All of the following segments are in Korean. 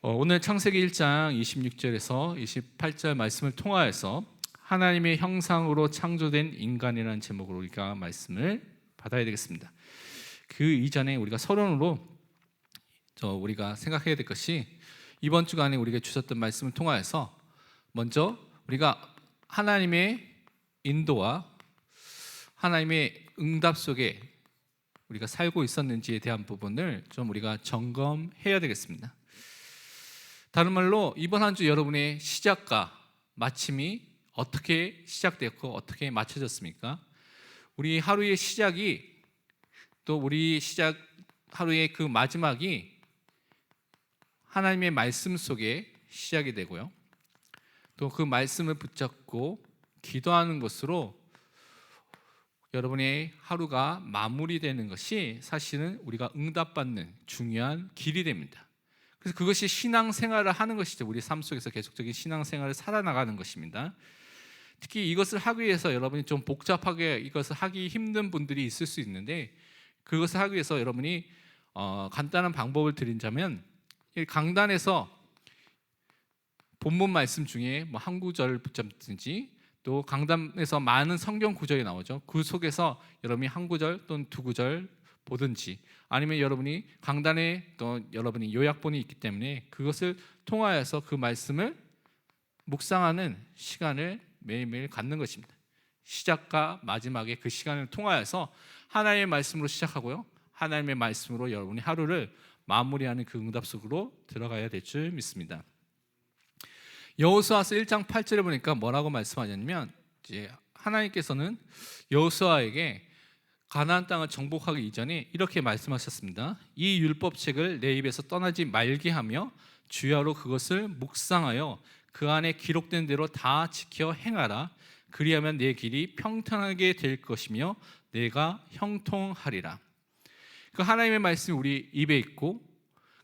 오늘 창세기 1장 26절에서 28절 말씀을 통하여서 하나님의 형상으로 창조된 인간이라는 제목으로 우리가 말씀을 받아야 되겠습니다. 그 이전에 우리가 서론으로 우리가 생각해야 될 것이 이번 주간에 우리가 주셨던 말씀을 통하여서 먼저 우리가 하나님의 인도와 하나님의 응답 속에 우리가 살고 있었는지에 대한 부분을 좀 우리가 점검해야 되겠습니다. 다른 말로 이번 한 주 여러분의 시작과 마침이 어떻게 시작되었고 어떻게 맞춰졌습니까? 우리 하루의 시작이 또 우리 하루의 그 마지막이 하나님의 말씀 속에 시작이 되고요, 또 그 말씀을 붙잡고 기도하는 것으로 여러분의 하루가 마무리되는 것이 사실은 우리가 응답받는 중요한 길이 됩니다. 그래서 그것이 신앙생활을 하는 것이죠. 우리 삶 속에서 계속적인 신앙생활을 살아나가는 것입니다. 특히 이것을 하기 위해서 여러분이 좀 복잡하게 이것을 하기 힘든 분들이 있을 수 있는데, 그것을 하기 위해서 여러분이 간단한 방법을 드린다면, 강단에서 본문 말씀 중에 한 구절 붙잡든지, 또 강단에서 많은 성경 구절이 나오죠. 그 속에서 여러분이 한 구절 또는 두 구절 보든지, 아니면 여러분이 강단에 또 여러분이 요약본이 있기 때문에 그것을 통하여서 그 말씀을 묵상하는 시간을 매일매일 갖는 것입니다. 시작과 마지막에 그 시간을 통하여서 하나님의 말씀으로 시작하고요, 하나님의 말씀으로 여러분이 하루를 마무리하는 그 응답 속으로 들어가야 될 줄 믿습니다. 여호수아서 1장 8절에 보니까 뭐라고 말씀하냐면, 이제 하나님께서는 여호수아에게 가나안 땅을 정복하기 이전에 이렇게 말씀하셨습니다. 이 율법책을 내 입에서 떠나지 말게 하며 주야로 그것을 묵상하여 그 안에 기록된 대로 다 지켜 행하라. 그리하면 내 길이 평탄하게 될 것이며 내가 형통하리라. 그 하나님의 말씀이 우리 입에 있고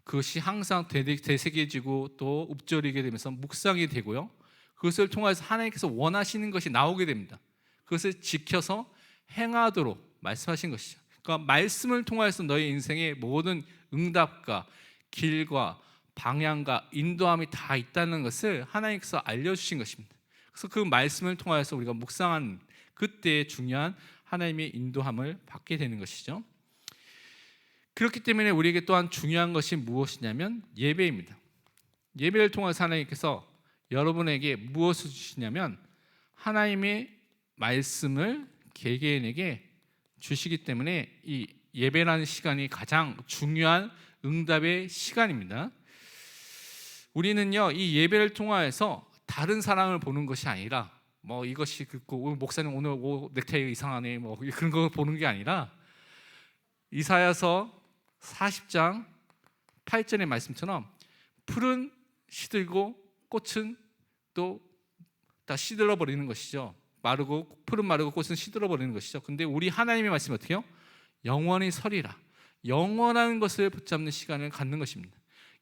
그것이 항상 되새겨지고 또 읊조리게 되면서 묵상이 되고요, 그것을 통해서 하나님께서 원하시는 것이 나오게 됩니다. 그것을 지켜서 행하도록 말씀하신 것이죠. 그러니까 말씀을 통해서 너의 인생의 모든 응답과 길과 방향과 인도함이 다 있다는 것을 하나님께서 알려주신 것입니다. 그래서 그 말씀을 통해서 우리가 묵상한 그때의 중요한 하나님의 인도함을 받게 되는 것이죠. 그렇기 때문에 우리에게 또한 중요한 것이 무엇이냐면 예배입니다. 예배를 통해서 하나님께서 여러분에게 무엇을 주시냐면 하나님의 말씀을 개개인에게 주시기 때문에 이 예배라는 시간이 가장 중요한 응답의 시간입니다. 우리는요, 이 예배를 통하여서 다른 사람을 보는 것이 아니라 이것이 그렇고 목사님 오늘 넥타이 이상하네 그런 거 보는 게 아니라, 이사야서 40장 8절의 말씀처럼 풀은 시들고 꽃은 또 다 시들어 버리는 것이죠. 풀은 마르고 꽃은 시들어 버리는 것이죠. 근데 우리 하나님의 말씀이 어떻게 해요? 영원히 서리라. 영원한 것을 붙잡는 시간을 갖는 것입니다.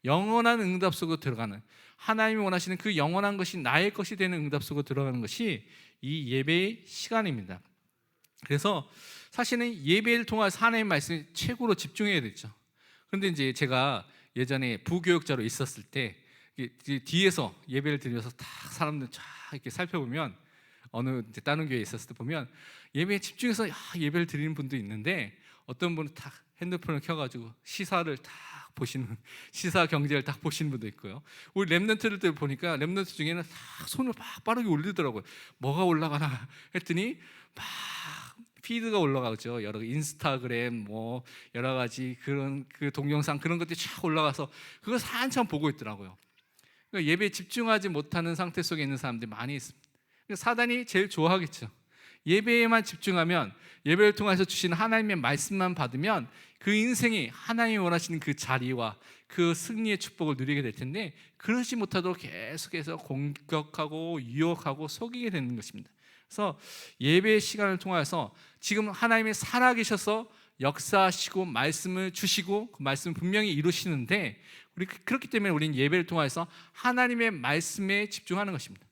영원한 응답 속으로 들어가는, 하나님이 원하시는 그 영원한 것이 나의 것이 되는 응답 속으로 들어가는 것이 이 예배의 시간입니다. 그래서 사실은 예배를 통해서 하나님의 말씀에 최고로 집중해야 되죠. 그런데 이제 제가 예전에 부교육자로 있었을 때 뒤에서 예배를 드리면서 다 사람들 쫙 이렇게 살펴보면, 어느 이제 다른 교회에 있었을 때 보면 예배에 집중해서 예배를 드리는 분도 있는데, 어떤 분은 딱 핸드폰을 켜가지고 시사를 딱 보시는, 시사 경제를 딱 보시는 분도 있고요. 우리 랩런트들 보니까 랩런트 중에는 딱 손을 막 빠르게 올리더라고요. 뭐가 올라가나 했더니 막 피드가 올라가죠. 여러 인스타그램 여러 가지 그런 그 동영상 그런 것들이 쫙 올라가서 그걸 한참 보고 있더라고요. 그러니까 예배에 집중하지 못하는 상태 속에 있는 사람들이 많이 있습니다. 사단이 제일 좋아하겠죠. 예배에만 집중하면, 예배를 통해서 주시는 하나님의 말씀만 받으면 그 인생이 하나님이 원하시는 그 자리와 그 승리의 축복을 누리게 될 텐데, 그러지 못하도록 계속해서 공격하고 유혹하고 속이게 되는 것입니다. 그래서 예배의 시간을 통해서 지금 하나님이 살아계셔서 역사하시고 말씀을 주시고 그 말씀을 분명히 이루시는데, 그렇기 때문에 우리는 예배를 통해서 하나님의 말씀에 집중하는 것입니다.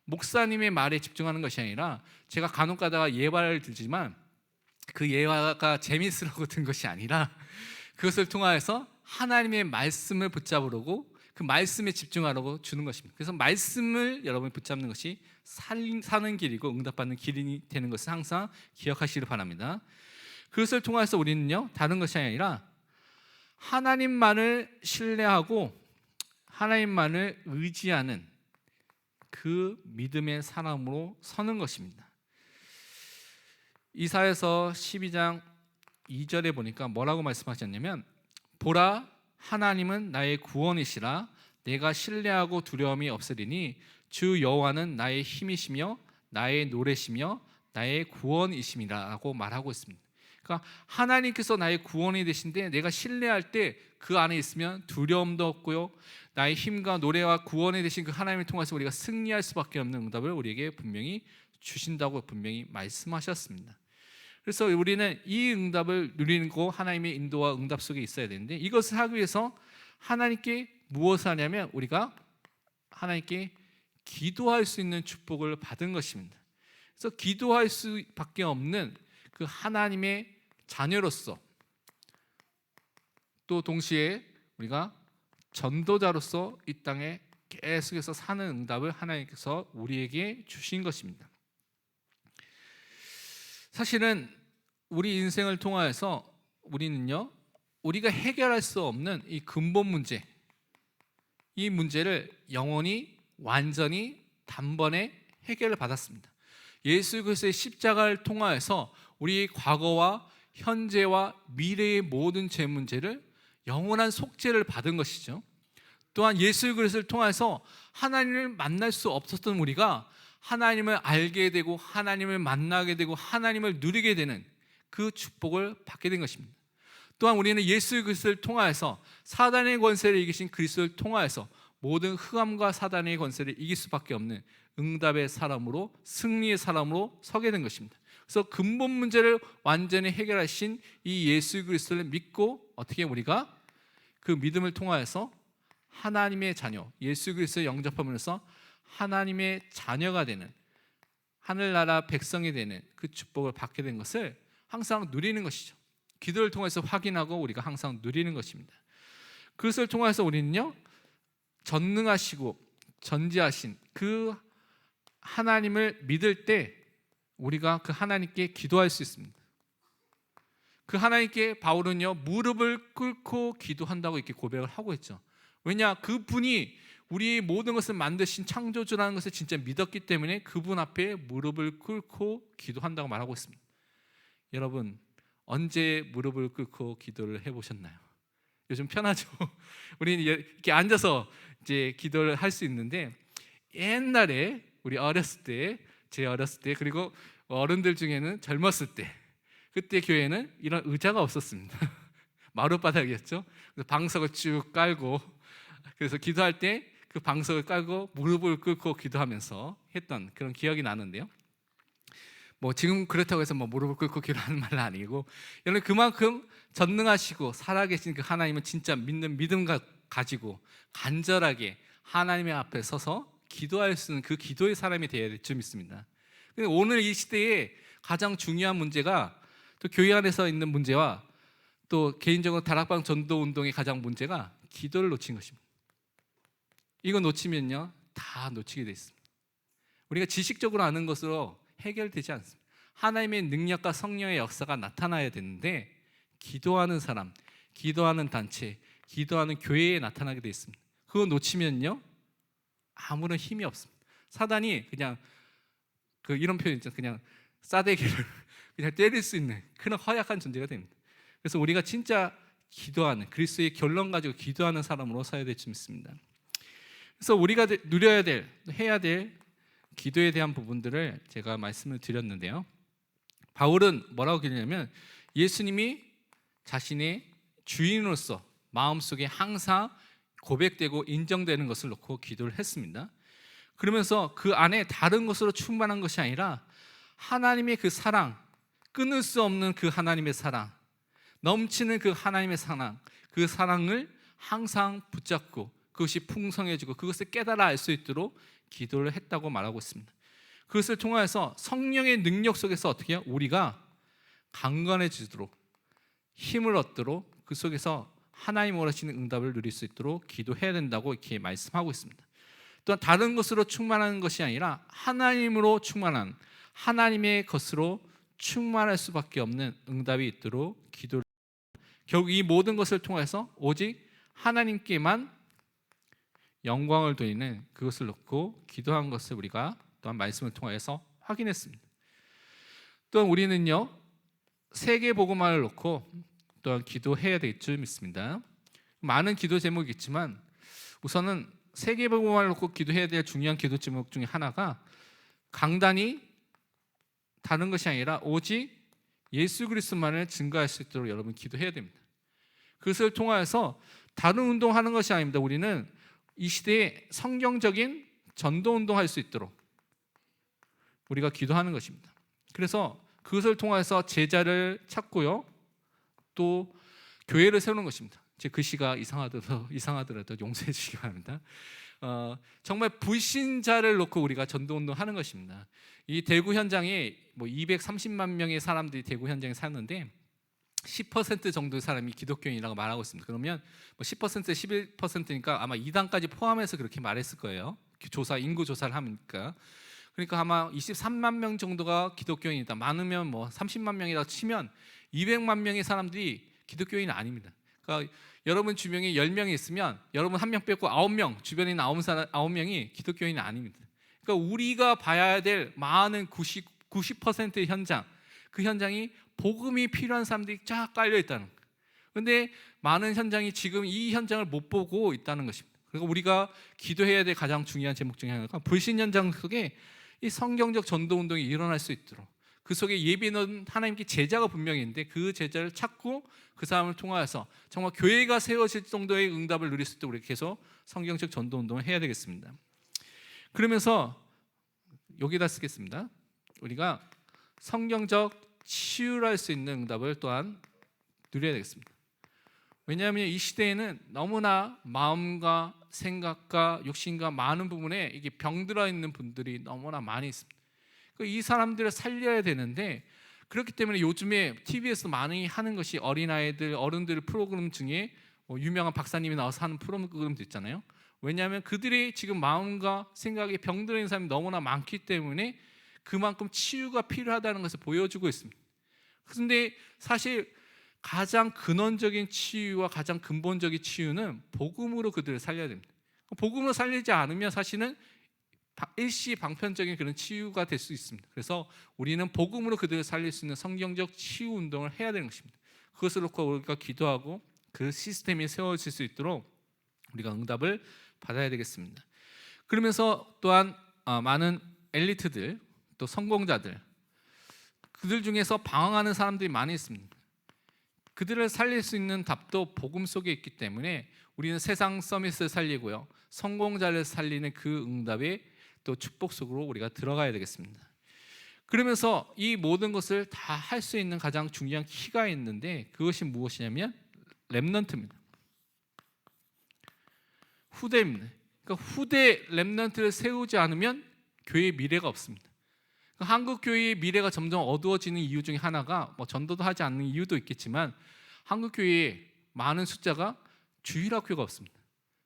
목사님의 말에 집중하는 것이 아니라, 제가 간혹 가다가 예화를 들지만 그 예화가 재미있으라고 든 것이 아니라 그것을 통하여서 하나님의 말씀을 붙잡으려고 그 말씀에 집중하라고 주는 것입니다. 그래서 말씀을 여러분이 붙잡는 것이 사는 길이고 응답받는 길이 되는 것을 항상 기억하시길 바랍니다. 그것을 통해서 우리는요, 다른 것이 아니라 하나님만을 신뢰하고 하나님만을 의지하는 그 믿음의 사람으로 서는 것입니다. 이사야서 12장 2절에 보니까 뭐라고 말씀하셨냐면, 보라, 하나님은 나의 구원이시라. 내가 신뢰하고 두려움이 없으리니 주 여호와는 나의 힘이시며 나의 노래시며 나의 구원이심이라고 말하고 있습니다. 그러니까 하나님께서 나의 구원이 되신데 내가 신뢰할 때 그 안에 있으면 두려움도 없고요, 나의 힘과 노래와 구원이 되신 그 하나님을 통해서 우리가 승리할 수밖에 없는 응답을 우리에게 분명히 주신다고 분명히 말씀하셨습니다. 그래서 우리는 이 응답을 누리는 거, 하나님의 인도와 응답 속에 있어야 되는데, 이것을 하기 위해서 하나님께 무엇을 하냐면 우리가 하나님께 기도할 수 있는 축복을 받은 것입니다. 그래서 기도할 수밖에 없는 그 하나님의 자녀로서, 또 동시에 우리가 전도자로서 이 땅에 계속해서 사는 응답을 하나님께서 우리에게 주신 것입니다. 사실은 우리 인생을 통하여서 우리는요, 우리가 해결할 수 없는 이 근본 문제, 이 문제를 영원히 완전히 단번에 해결을 받았습니다. 예수 그리스도의 십자가를 통하여서 우리의 과거와 현재와 미래의 모든 죄 문제를 영원한 속죄를 받은 것이죠. 또한 예수 그리스도를 통해서 하나님을 만날 수 없었던 우리가 하나님을 알게 되고 하나님을 만나게 되고 하나님을 누리게 되는 그 축복을 받게 된 것입니다. 또한 우리는 예수 그리스도를 통하여서 사단의 권세를 이기신 그리스도를 통하여서 모든 흑암과 사단의 권세를 이길 수밖에 없는 응답의 사람으로, 승리의 사람으로 서게 된 것입니다. 그래서 근본 문제를 완전히 해결하신 이 예수 그리스도를 믿고 어떻게 우리가 그 믿음을 통하여서 하나님의 자녀, 예수 그리스도를 영접함으로써 하나님의 자녀가 되는, 하늘나라 백성이 되는 그 축복을 받게 된 것을 항상 누리는 것이죠. 기도를 통해서 확인하고 우리가 항상 누리는 것입니다. 그것을 통해서 우리는요, 전능하시고 전지하신 그 하나님을 믿을 때 우리가 그 하나님께 기도할 수 있습니다. 그 하나님께 바울은요, 무릎을 꿇고 기도한다고 이렇게 고백을 하고 있죠. 왜냐, 그분이 우리의 모든 것을 만드신 창조주라는 것을 진짜 믿었기 때문에 그분 앞에 무릎을 꿇고 기도한다고 말하고 있습니다. 여러분, 언제 무릎을 꿇고 기도를 해보셨나요? 요즘 편하죠. 우리는 이렇게 앉아서 이제 기도를 할 수 있는데, 옛날에 우리 어렸을 때, 제 어렸을 때, 그리고 어른들 중에는 젊었을 때, 그때 교회는 이런 의자가 없었습니다. 마룻바닥이었죠. 그래서 방석을 쭉 깔고, 그래서 기도할 때 그 방석을 깔고 무릎을 꿇고 기도하면서 했던 그런 기억이 나는데요. 뭐 지금 그렇다고 해서 뭐 무릎을 꿇고 기도하는 말은 아니고, 여러분 그만큼 전능하시고 살아계신 그 하나님은 진짜 믿는 믿음 가지고 간절하게 하나님의 앞에 서서 기도할 수 있는 그 기도의 사람이 되어야 될 줄 믿습니다. 오늘 이 시대에 가장 중요한 문제가, 또 교회 안에서 있는 문제와 또 개인적으로 다락방 전도 운동의 가장 문제가 기도를 놓친 것입니다. 이거 놓치면요, 다 놓치게 돼 있습니다. 우리가 지식적으로 아는 것으로 해결되지 않습니다. 하나님의 능력과 성령의 역사가 나타나야 되는데, 기도하는 사람, 기도하는 단체, 기도하는 교회에 나타나게 돼 있습니다. 그거 놓치면요, 아무런 힘이 없습니다. 사단이 그냥 이런 표현 있죠. 그냥 싸대기를 그냥 때릴 수 있는 그런 허약한 존재가 됩니다. 그래서 우리가 진짜 기도하는, 그리스도의 결론 가지고 기도하는 사람으로 서야 될 줄 믿습니다. 그래서 우리가 누려야 될, 해야 될 기도에 대한 부분들을 제가 말씀을 드렸는데요. 바울은 뭐라고 기도냐면, 예수님이 자신의 주인으로서 마음속에 항상 고백되고 인정되는 것을 놓고 기도를 했습니다. 그러면서 그 안에 다른 것으로 충만한 것이 아니라 하나님의 그 사랑, 끊을 수 없는 그 하나님의 사랑, 넘치는 그 하나님의 사랑, 그 사랑을 항상 붙잡고 그것이 풍성해지고 그것을 깨달아 알 수 있도록 기도를 했다고 말하고 있습니다. 그것을 통해서 성령의 능력 속에서 어떻게 해요? 우리가 강건해지도록, 힘을 얻도록 그 속에서 하나님 원하시는 응답을 누릴 수 있도록 기도해야 된다고 이렇게 말씀하고 있습니다. 또한 다른 것으로 충만한 것이 아니라 하나님으로 충만한 하나님의 것으로 충만할 수밖에 없는 응답이 있도록 기도를, 결국 이 모든 것을 통해서 오직 하나님께만 영광을 돌리는 그것을 놓고 기도한 것을 우리가 또한 말씀을 통해서 확인했습니다. 또한 우리는요, 세계 복음화를 놓고 또한 기도해야 될 줄 믿습니다. 많은 기도 제목이 있지만 우선은 세계 복음화를 놓고 기도해야 될 중요한 기도 제목 중에 하나가 강단이 다른 것이 아니라 오직 예수 그리스도만을 증거할 수 있도록 여러분 기도해야 됩니다. 그것을 통하여서 다른 운동하는 것이 아닙니다. 우리는 이 시대에 성경적인 전도 운동할 수 있도록 우리가 기도하는 것입니다. 그래서 그것을 통해서 제자를 찾고요, 또 교회를 세우는 것입니다. 제 글씨가 이상하더라도 용서해 주시기 바랍니다. 정말 불신자를 놓고 우리가 전도 운동하는 것입니다. 이 대구 현장에 230만 명의 사람들이 대구 현장에 사는데 10% 정도의 사람이 기독교인이라고 말하고 있습니다. 그러면 10%, 11%니까 아마 2단까지 포함해서 그렇게 말했을 거예요. 인구 조사를 하니까. 그러니까 아마 23만 명 정도가 기독교인이다. 많으면 30만 명이라고 치면 200만 명의 사람들이 기독교인은 아닙니다. 그러니까 여러분 주변에 10명이 있으면 여러분 1명 빼고 9명, 주변에 있는 9명이 기독교인은 아닙니다. 그러니까 우리가 봐야 될 많은 90%의 현장, 그 현장이 복음이 필요한 사람들이 쫙 깔려 있다는 거예요. 그런데 많은 현장이 지금 이 현장을 못 보고 있다는 것입니다. 그리고 우리가 기도해야 될 가장 중요한 제목 중에 하나가 불신 현장 속에 이 성경적 전도 운동이 일어날 수 있도록, 그 속에 예비는 하나님께 제자가 분명히 있는데 그 제자를 찾고 그 사람을 통하여서 정말 교회가 세워질 정도의 응답을 누릴 수 있도록 우리 계속 성경적 전도 운동을 해야 되겠습니다. 그러면서 여기다 쓰겠습니다. 우리가 성경적 치유를 할 수 있는 응답을 또한 누려야 되겠습니다. 왜냐하면 이 시대에는 너무나 마음과 생각과 욕심과 많은 부분에 이게 병들어 있는 분들이 너무나 많이 있습니다. 이 사람들을 살려야 되는데, 그렇기 때문에 요즘에 TV에서 많이 하는 것이 어린아이들, 어른들 프로그램 중에 유명한 박사님이 나와서 하는 프로그램도 있잖아요. 왜냐하면 그들이 지금 마음과 생각에 병들어 있는 사람이 너무나 많기 때문에 그만큼 치유가 필요하다는 것을 보여주고 있습니다. 그런데 사실 가장 근원적인 치유와 가장 근본적인 치유는 복음으로 그들을 살려야 됩니다. 복음으로 살리지 않으면 사실은 일시방편적인 그런 치유가 될 수 있습니다. 그래서 우리는 복음으로 그들을 살릴 수 있는 성경적 치유 운동을 해야 되는 것입니다. 그것을 놓고 우리가 기도하고 그 시스템이 세워질 수 있도록 우리가 응답을 받아야 되겠습니다. 그러면서 또한 많은 엘리트들, 또 성공자들, 그들 중에서 방황하는 사람들이 많이 있습니다. 그들을 살릴 수 있는 답도 복음 속에 있기 때문에 우리는 세상 서밋을 살리고요, 성공자를 살리는 그 응답의 또 축복 속으로 우리가 들어가야 되겠습니다. 그러면서 이 모든 것을 다 할 수 있는 가장 중요한 키가 있는데, 그것이 무엇이냐면 렘넌트입니다. 후대입니다. 그러니까 후대 렘넌트를 세우지 않으면 교회의 미래가 없습니다. 그러니까 한국 교회의 미래가 점점 어두워지는 이유 중에 하나가 전도도 하지 않는 이유도 있겠지만, 한국 교회에 많은 숫자가 주일학교가 없습니다.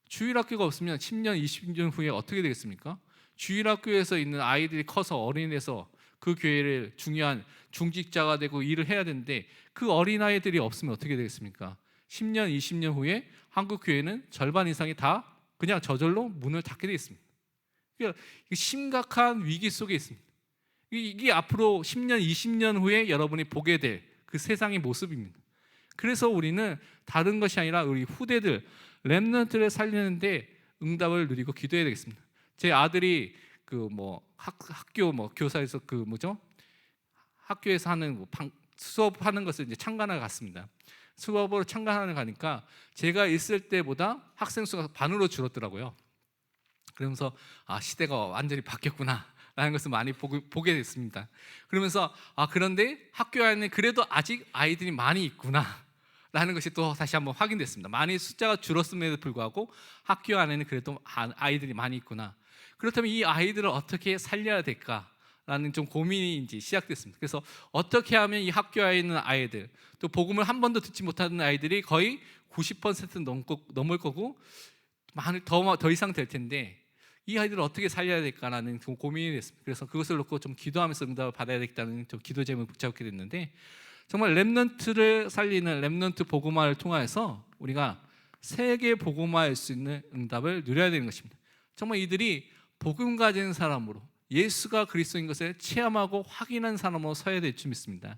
주일학교가 없으면 10년, 20년 후에 어떻게 되겠습니까? 주일학교에서 있는 아이들이 커서 어린이 돼서 그 교회를 중요한 중직자가 되고 일을 해야 되는데, 그 어린아이들이 없으면 어떻게 되겠습니까? 10년, 20년 후에 한국 교회는 절반 이상이 다 그냥 저절로 문을 닫게 되어 있습니다. 그러니까 심각한 위기 속에 있습니다. 이게 앞으로 10년, 20년 후에 여러분이 보게 될 그 세상의 모습입니다. 그래서 우리는 다른 것이 아니라 우리 후대들, 렘넌트를 살리는데 응답을 누리고 기도해야 되겠습니다. 제 아들이 학교 교사에서 학교에서 하는 수업하는 것을 이제 참관하러 갔습니다. 수업으로 참관하러 가니까 제가 있을 때보다 학생 수가 반으로 줄었더라고요. 그러면서 시대가 완전히 바뀌었구나 라는 것을 많이 보게 됐습니다. 그러면서 그런데 학교 안에 그래도 아직 아이들이 많이 있구나 라는 것이 또 다시 한번 확인됐습니다. 많이 숫자가 줄었음에도 불구하고 학교 안에는 그래도 아이들이 많이 있구나. 그렇다면 이 아이들을 어떻게 살려야 될까라는 좀 고민이 이제 시작됐습니다. 그래서 어떻게 하면 이 학교에 있는 아이들, 또 복음을 한 번도 듣지 못하는 아이들이 거의 90% 넘을 거고 더 이상 될 텐데 이 아이들을 어떻게 살려야 될까라는 고민이 됐습니다. 그래서 그것을 놓고 좀 기도하면서 응답을 받아야 되겠다는 좀 기도 제목을 붙잡게 됐는데, 정말 렘넌트를 살리는 렘넌트 복음화를 통해서 우리가 세계 복음화할 수 있는 응답을 누려야 되는 것입니다. 정말 이들이 복음 가진 사람으로 예수가 그리스도인 것을 체험하고 확인한 사람으로 서야 될 줄 믿습니다.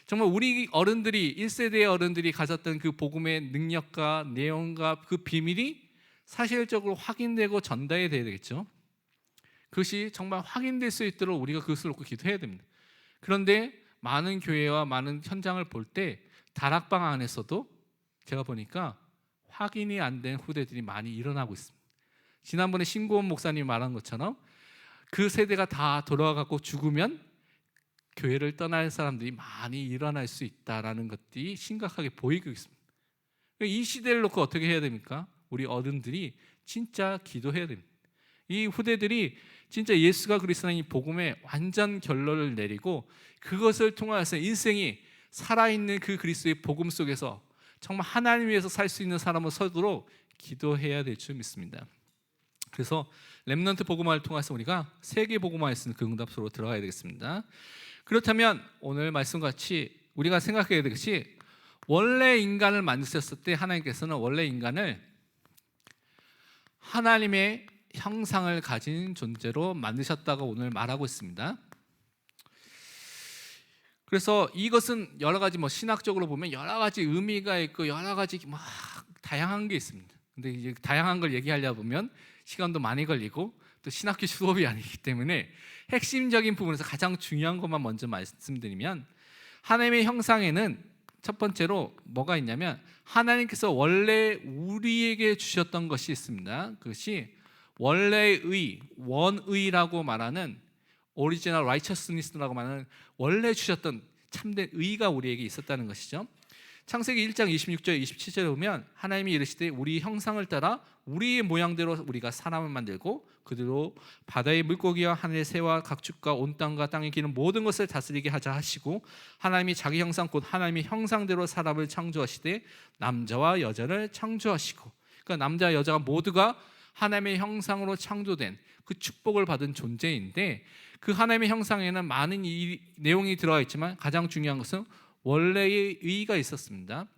정말 우리 어른들이 1세대의 어른들이 가졌던 그 복음의 능력과 내용과 그 비밀이 사실적으로 확인되고 전달이 돼야 되겠죠. 그것이 정말 확인될 수 있도록 우리가 그것을 놓고 기도해야 됩니다. 그런데 많은 교회와 많은 현장을 볼 때 다락방 안에서도 제가 보니까 확인이 안 된 후대들이 많이 일어나고 있습니다. 지난번에 신고원 목사님이 말한 것처럼 그 세대가 다 돌아가고 죽으면 교회를 떠날 사람들이 많이 일어날 수 있다는 것들이 심각하게 보이고 있습니다. 이 시대를 놓고 어떻게 해야 됩니까? 우리 어른들이 진짜 기도해야 됩니다. 이 후대들이 진짜 예수가 그리스도인 이 복음에 완전 결론을 내리고 그것을 통해서 인생이 살아있는 그 그리스도의 복음 속에서 정말 하나님 위해서 살 수 있는 사람으로 서도록 기도해야 될 줄 믿습니다. 그래서 렘넌트 복음화를 통해서 우리가 세계 복음화에 쓰는 그 응답소로 들어가야 되겠습니다. 그렇다면 오늘 말씀같이 우리가 생각해야 될 것이, 원래 인간을 만드셨을 때 하나님께서는 원래 인간을 하나님의 형상을 가진 존재로 만드셨다고 오늘 말하고 있습니다. 그래서 이것은 여러 가지 신학적으로 보면 여러 가지 의미가 있고 여러 가지 다양한 게 있습니다. 근데 이제 다양한 걸 얘기하려 보면 시간도 많이 걸리고 또 신학교 수업이 아니기 때문에 핵심적인 부분에서 가장 중요한 것만 먼저 말씀드리면, 하나님의 형상에는 첫 번째로 뭐가 있냐면 하나님께서 원래 우리에게 주셨던 것이 있습니다. 그것이 원래의, 원의라고 말하는 오리지널 라이처스니스라고 말하는 원래 주셨던 참된 의가 우리에게 있었다는 것이죠. 창세기 1장 26절 27절에 보면 하나님이 이르시되 우리 형상을 따라 우리의 모양대로 우리가 사람을 만들고 그대로 바다의 물고기와 하늘의 새와 각 축과 온 땅과 땅에 기는 모든 것을 다스리게 하자 하시고, 하나님이 자기 형상 곧 하나님의 형상대로 사람을 창조하시되 남자와 여자를 창조하시고, 그러니까 남자 여자가 모두가 하나님의 형상으로 창조된 그 축복을 받은 존재인데, 그 하나님의 형상에는 많은 내용이 들어가 있지만 가장 중요한 것은 원래의 의가 있었습니다.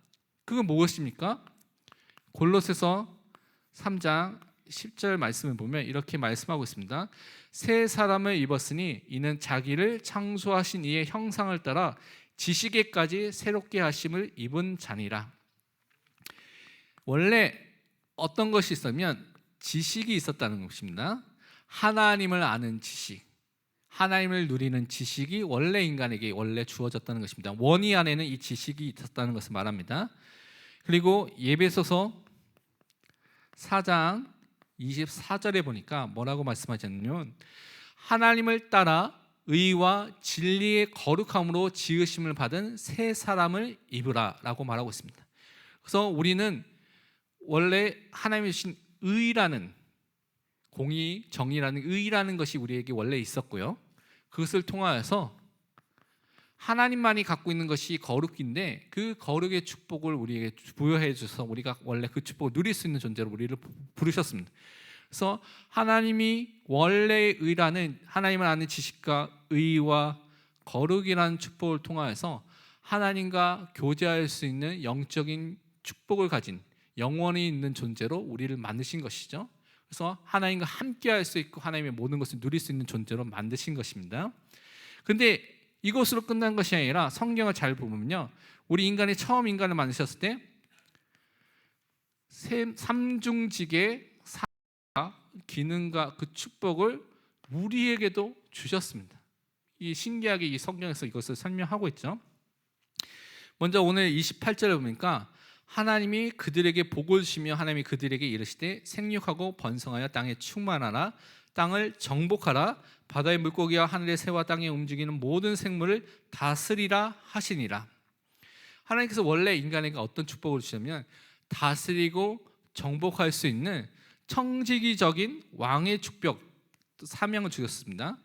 그건 무엇입니까? 골로새서 3장 10절 말씀을 보면 이렇게 말씀하고 있습니다. 새 사람을 입었으니 이는 자기를 창조하신 이의 형상을 따라 지식에까지 새롭게 하심을 입은 자니라. 원래 어떤 것이 있으면 지식이 있었다는 것입니다. 하나님을 아는 지식, 하나님을 누리는 지식이 원래 인간에게 원래 주어졌다는 것입니다. 원의 안에는 이 지식이 있었다는 것을 말합니다. 그리고 예배소서 4장 24절에 보니까 뭐라고 말씀하셨냐면 하나님을 따라 의와 진리의 거룩함으로 지으심을 받은 새 사람을 입으라 라고 말하고 있습니다. 그래서 우리는 원래 하나님이 주신 의라는, 공의, 정의라는 의라는 것이 우리에게 원래 있었고요, 그것을 통하여서 하나님만이 갖고 있는 것이 거룩인데 그 거룩의 축복을 우리에게 부여해 주셔서 우리가 원래 그 축복을 누릴 수 있는 존재로 우리를 부르셨습니다. 그래서 하나님이 원래의 의라는 하나님을 아는 지식과 의와 거룩이라는 축복을 통하여서 하나님과 교제할 수 있는 영적인 축복을 가진 영원히 있는 존재로 우리를 만드신 것이죠. 그래서 하나님과 함께 할 수 있고 하나님의 모든 것을 누릴 수 있는 존재로 만드신 것입니다. 그런데 이것으로 끝난 것이 아니라 성경을 잘 보면요, 우리 인간이 처음 인간을 만드셨을 때 삼중직의 기능과 그 축복을 우리에게도 주셨습니다. 이 신기하게 이 성경에서 이것을 설명하고 있죠. 먼저 오늘 28절에 보니까 하나님이 그들에게 복을 주시며 하나님이 그들에게 이르시되 생육하고 번성하여 땅에 충만하라, 땅을 정복하라, 바다의 물고기와 하늘의 새와 땅에 움직이는 모든 생물을 다스리라 하시니라. 하나님께서 원래 인간에게 어떤 축복을 주시냐면 다스리고 정복할 수 있는 청지기적인 왕의 축복, 사명을 주셨습니다.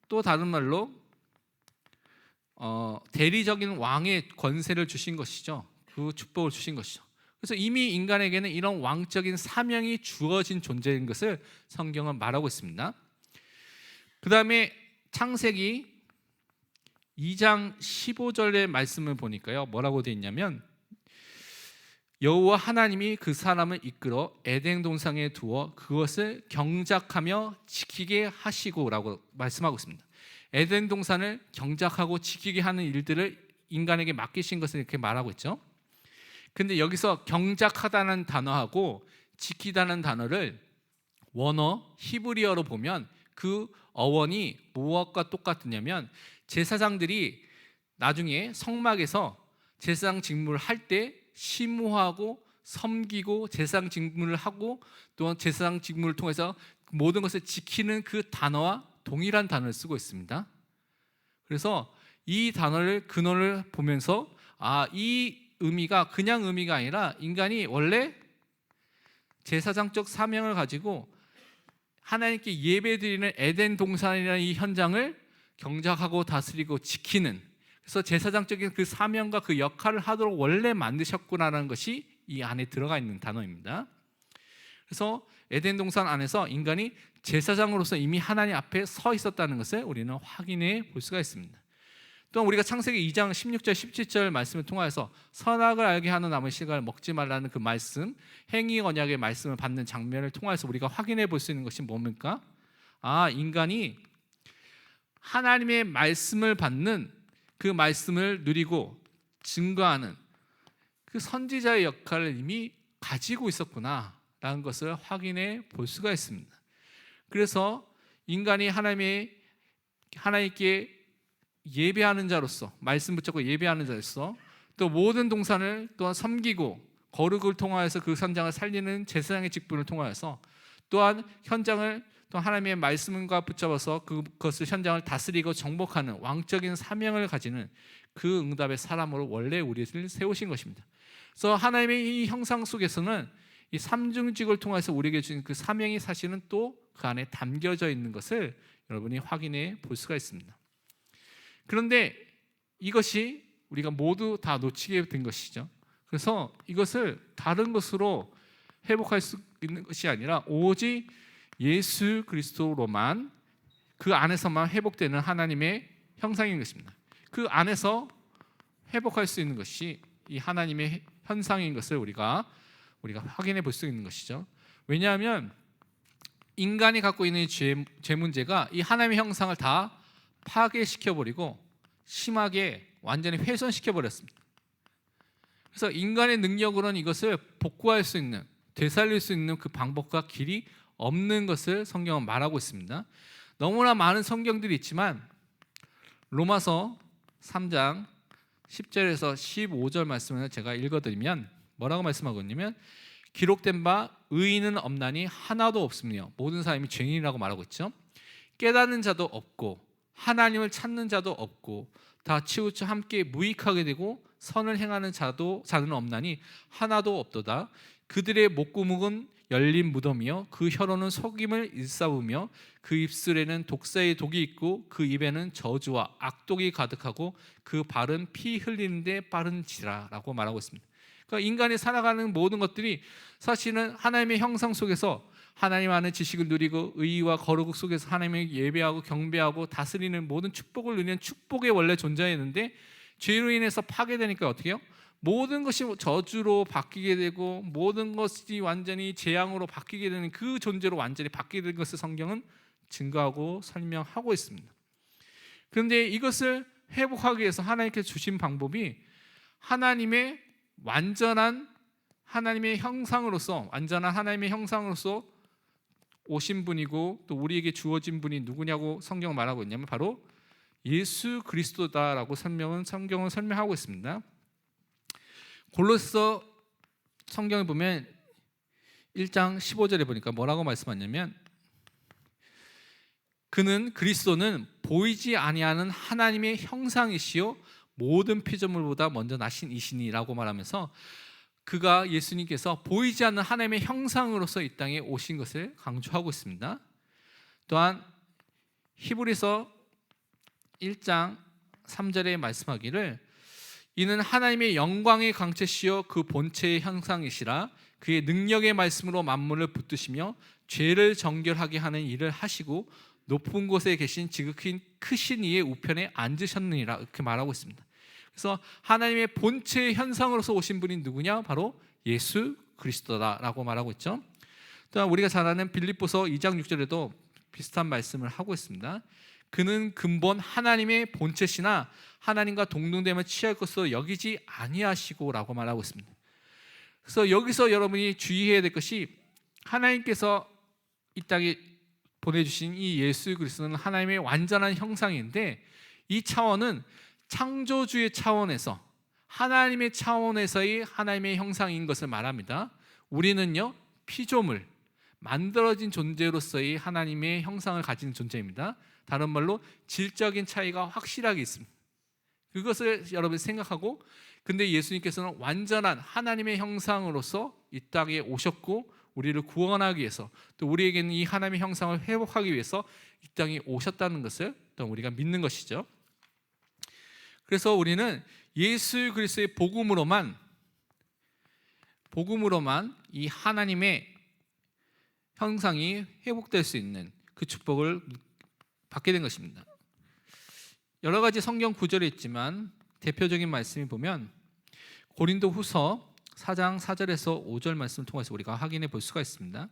또 다른 말로 대리적인 왕의 권세를 주신 것이죠. 그 축복을 주신 것이죠. 그래서 이미 인간에게는 이런 왕적인 사명이 주어진 존재인 것을 성경은 말하고 있습니다. 그 다음에 창세기 2장 15절의 말씀을 보니까요, 뭐라고 되어 있냐면 여호와 하나님이 그 사람을 이끌어 에덴 동산에 두어 그것을 경작하며 지키게 하시고 라고 말씀하고 있습니다. 에덴 동산을 경작하고 지키게 하는 일들을 인간에게 맡기신 것을 이렇게 말하고 있죠. 근데 여기서 경작하다는 단어하고 지키다는 단어를 원어 히브리어로 보면 그 어원이 무엇과 똑같으냐면 제사장들이 나중에 성막에서 제사장 직무를 할 때 심호하고 섬기고 제사장 직무를 하고 또한 제사장 직무를 통해서 모든 것을 지키는 그 단어와 동일한 단어를 쓰고 있습니다. 그래서 이 단어를 근원을 보면서 이 의미가 그냥 의미가 아니라 인간이 원래 제사장적 사명을 가지고 하나님께 예배드리는 에덴 동산이라는 이 현장을 경작하고 다스리고 지키는, 그래서 제사장적인 그 사명과 그 역할을 하도록 원래 만드셨구나라는 것이 이 안에 들어가 있는 단어입니다. 그래서 에덴 동산 안에서 인간이 제사장으로서 이미 하나님 앞에 서 있었다는 것을 우리는 확인해 볼 수가 있습니다. 또한 우리가 창세기 2장 16절 17절 말씀을 통하여서 선악을 알게 하는 나무의 실과를 먹지 말라는 그 말씀, 행위 언약의 말씀을 받는 장면을 통해서 우리가 확인해 볼 수 있는 것이 뭡니까? 인간이 하나님의 말씀을 받는 그 말씀을 누리고 증거하는 그 선지자의 역할을 이미 가지고 있었구나라는 것을 확인해 볼 수가 있습니다. 그래서 인간이 하나님께 예배하는 자로서, 말씀 붙잡고 예배하는 자로서, 또 모든 동산을 또한 섬기고 거룩을 통하여서 그 현장을 살리는 제사장의 직분을 통하여서, 또한 현장을 또 하나님의 말씀과 붙잡아서 그것을 현장을 다스리고 정복하는 왕적인 사명을 가지는 그 응답의 사람으로 원래 우리를 세우신 것입니다. 그래서 하나님의 이 형상 속에서는 이 삼중직을 통해서 우리에게 주신 그 사명이 사실은 또 그 안에 담겨져 있는 것을 여러분이 확인해 볼 수가 있습니다. 그런데 이것이 우리가 모두 다 놓치게 된 것이죠. 그래서 이것을 다른 것으로 회복할 수 있는 것이 아니라 오직 예수 그리스도로만, 그 안에서만 회복되는 하나님의 형상인 것입니다. 그 안에서 회복할 수 있는 것이 이 하나님의 현상인 것을 우리가 확인해 볼 수 있는 것이죠. 왜냐하면 인간이 갖고 있는 죄 문제가 이 하나님의 형상을 다 파괴시켜버리고 심하게 완전히 훼손시켜버렸습니다. 그래서 인간의 능력으로는 이것을 복구할 수 있는, 되살릴 수 있는 그 방법과 길이 없는 것을 성경은 말하고 있습니다. 너무나 많은 성경들이 있지만 로마서 3장 10절에서 15절 말씀을 제가 읽어드리면 뭐라고 말씀하고 있냐면, 기록된 바 의인은 없나니 하나도 없으며 모든 사람이 죄인이라고 말하고 있죠. 깨닫는 자도 없고 하나님을 찾는 자도 없고 다 치우쳐 함께 무익하게 되고 선을 행하는 자는 없나니 하나도 없도다. 그들의 목구멍은 열린 무덤이요 그 혀로는 속임을 일삼으며 그 입술에는 독사의 독이 있고 그 입에는 저주와 악독이 가득하고 그 발은 피 흘리는데 빠른지라라고 말하고 있습니다. 그러니까 인간이 살아가는 모든 것들이 사실은 하나님의 형상 속에서 하나님 안의 지식을 누리고 의와 거룩 속에서 하나님을 예배하고 경배하고 다스리는 모든 축복을 누리는 축복의 원래 존재였는데, 죄로 인해서 파괴되니까 어떻게 해요? 모든 것이 저주로 바뀌게 되고 모든 것이 완전히 재앙으로 바뀌게 되는 그 존재로 완전히 바뀌게 된 것을 성경은 증거하고 설명하고 있습니다. 그런데 이것을 회복하기 위해서 하나님께서 주신 방법이 하나님의 완전한 하나님의 형상으로서, 완전한 하나님의 형상으로서 오신 분이고 또 우리에게 주어진 분이 누구냐고 성경은 말하고 있냐면 바로 예수 그리스도다라고 성경은 설명하고 있습니다. 골로새서 성경을 보면 1장 15절에 보니까 뭐라고 말씀하냐면, 그리스도는 보이지 아니하는 하나님의 형상이시요 모든 피조물보다 먼저 나신 이시니라고 말하면서 그가, 예수님께서 보이지 않는 하나님의 형상으로서 이 땅에 오신 것을 강조하고 있습니다. 또한 히브리서 1장 3절에 말씀하기를 이는 하나님의 영광의 광채시여 그 본체의 형상이시라. 그의 능력의 말씀으로 만물을 붙드시며 죄를 정결하게 하는 일을 하시고 높은 곳에 계신 지극히 크신 이의 우편에 앉으셨느니라. 이렇게 말하고 있습니다. 그래서 하나님의 본체의 현상으로서 오신 분이 누구냐? 바로 예수 그리스도다라고 말하고 있죠. 또한 우리가 잘 아는 빌립보서 2장 6절에도 비슷한 말씀을 하고 있습니다. 그는 근본 하나님의 본체시나 하나님과 동등됨을 취할 것으로 여기지 아니하시고 라고 말하고 있습니다. 그래서 여기서 여러분이 주의해야 될 것이, 하나님께서 이 땅에 보내주신 이 예수 그리스도는 하나님의 완전한 형상인데, 이 차원은 창조주의 차원에서, 하나님의 차원에서의 하나님의 형상인 것을 말합니다. 우리는요, 피조물, 만들어진 존재로서의 하나님의 형상을 가진 존재입니다. 다른 말로 질적인 차이가 확실하게 있습니다. 그것을 여러분이 생각하고, 근데 예수님께서는 완전한 하나님의 형상으로서 이 땅에 오셨고 우리를 구원하기 위해서, 또 우리에게는 이 하나님의 형상을 회복하기 위해서 이 땅에 오셨다는 것을 또 우리가 믿는 것이죠. 그래서 우리는 예수 그리스도의 복음으로만 이 하나님의 형상이 회복될 수 있는 그 축복을 받게 된 것입니다. 여러 가지 성경 구절이 있지만 대표적인 말씀이 보면 고린도후서 4장 4절에서 5절 말씀을 통해서 우리가 확인해 볼 수가 있습니다.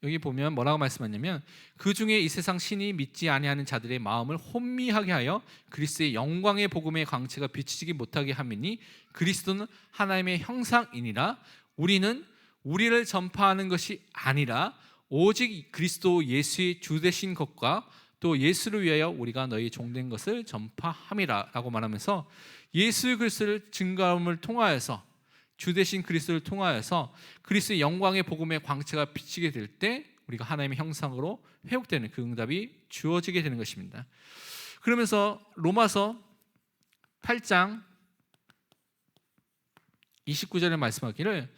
여기 보면 뭐라고 말씀하냐면, 그 중에 이 세상 신이 믿지 아니하는 자들의 마음을 혼미하게 하여 그리스도의 영광의 복음의 광채가 비치지 못하게 함이니 그리스도는 하나님의 형상이니라. 우리는 우리를 전파하는 것이 아니라 오직 그리스도 예수의 주 되신 것과 또 예수를 위하여 우리가 너희 종된 것을 전파함이라 라고 말하면서, 예수 그리스도를 증거함을 통하여서, 주 되신 그리스도를 통하여서 그리스도의 영광의 복음의 광채가 비치게 될 때 우리가 하나님의 형상으로 회복되는 그 응답이 주어지게 되는 것입니다. 그러면서 로마서 8장 29절에 말씀하기를,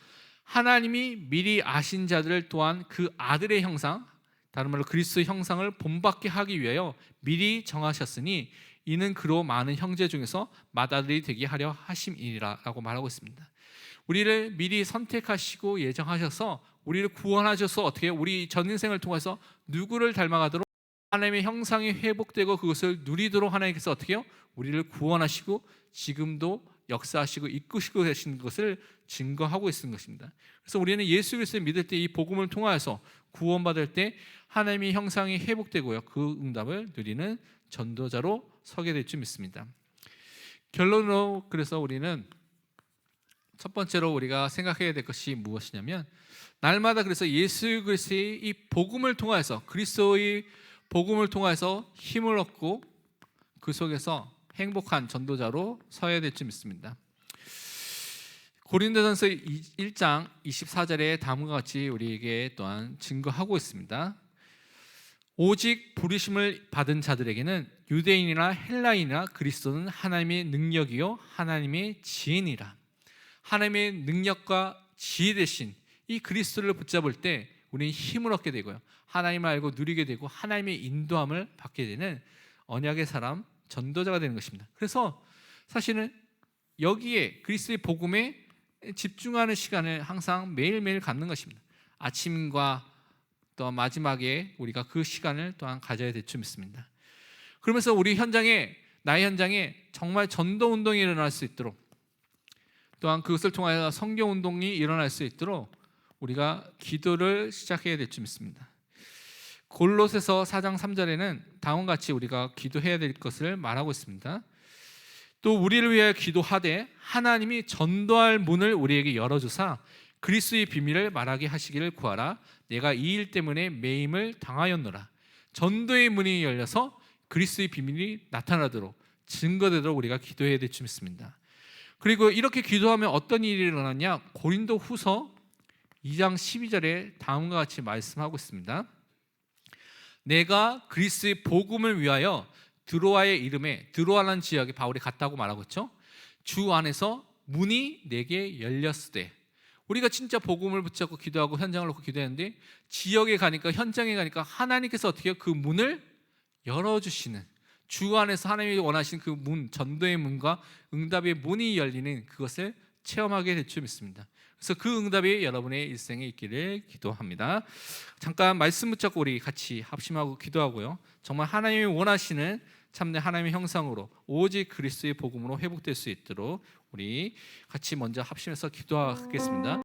하나님이 미리 아신 자들을 또한 그 아들의 형상, 다른 말로 그리스도의 형상을 본받게 하기 위하여 미리 정하셨으니 이는 그로 많은 형제 중에서 맏아들이 되게 하려 하심이니라 라고 말하고 있습니다. 우리를 미리 선택하시고 예정하셔서 우리를 구원하셔서 어떻게 우리 전 인생을 통해서 누구를 닮아가도록 하나님의 형상이 회복되고 그것을 누리도록 하나님께서 어떻게 해요? 우리를 구원하시고 지금도 역사하시고 이끄시고 계신 것을 증거하고 있는 것입니다. 그래서 우리는 예수 그리스도를 믿을 때 이 복음을 통하여서 구원받을 때 하나님의 형상이 회복되고요, 그 응답을 누리는 전도자로 서게 될 줄 믿습니다. 결론으로 그래서 우리는 첫 번째로 우리가 생각해야 될 것이 무엇이냐면, 날마다 그래서 예수 그리스도의 이 복음을 통하여서, 그리스도의 복음을 통하여서 힘을 얻고 그 속에서 행복한 전도자로 서야 될 줄 믿습니다. 고린도전서 1장 24절에 다음과 같이 우리에게 또한 증거하고 있습니다. 오직 부르심을 받은 자들에게는 유대인이나 헬라인이나 그리스도는 하나님의 능력이요 하나님의 지혜니라. 하나님의 능력과 지혜 대신 이 그리스도를 붙잡을 때 우리는 힘을 얻게 되고요, 하나님을 알고 누리게 되고 하나님의 인도함을 받게 되는 언약의 사람, 전도자가 되는 것입니다. 그래서 사실은 여기에 그리스도의 복음에 집중하는 시간을 항상 매일매일 갖는 것입니다. 아침과 또 마지막에 우리가 그 시간을 또한 가져야 될 줄 믿습니다. 그러면서 우리 현장에, 나의 현장에 정말 전도 운동이 일어날 수 있도록, 또한 그것을 통하여 성경 운동이 일어날 수 있도록 우리가 기도를 시작해야 될 줄 믿습니다. 골로새서 4장 3절에는 다음과 같이 우리가 기도해야 될 것을 말하고 있습니다. 또 우리를 위하여 기도하되 하나님이 전도할 문을 우리에게 열어주사 그리스도의 비밀을 말하게 하시기를 구하라. 내가 이 일 때문에 매임을 당하였노라. 전도의 문이 열려서 그리스도의 비밀이 나타나도록, 증거되도록 우리가 기도해야 될 줄 믿습니다. 그리고 이렇게 기도하면 어떤 일이 일어나냐? 고린도 후서 2장 12절에 다음과 같이 말씀하고 있습니다. 내가 그리스도의 복음을 위하여 드로아의 이름에, 드로아라는 지역에 바울이 갔다고 말하고 있죠. 주 안에서 문이 내게 열렸으되, 우리가 진짜 복음을 붙잡고 기도하고 현장을 놓고 기도했는데 지역에 가니까, 현장에 가니까 하나님께서 어떻게 해요? 그 문을 열어주시는, 주 안에서 하나님이 원하신 그 문, 전도의 문과 응답의 문이 열리는 그것을 체험하게 될 줄 믿습니다. 그래서 그 응답이 여러분의 일생에 있기를 기도합니다. 잠깐 말씀 붙잡고 우리 같이 합심하고 기도하고요. 정말 하나님이 원하시는 참된 하나님의 형상으로 오직 그리스도의 복음으로 회복될 수 있도록 우리 같이 먼저 합심해서 기도하겠습니다.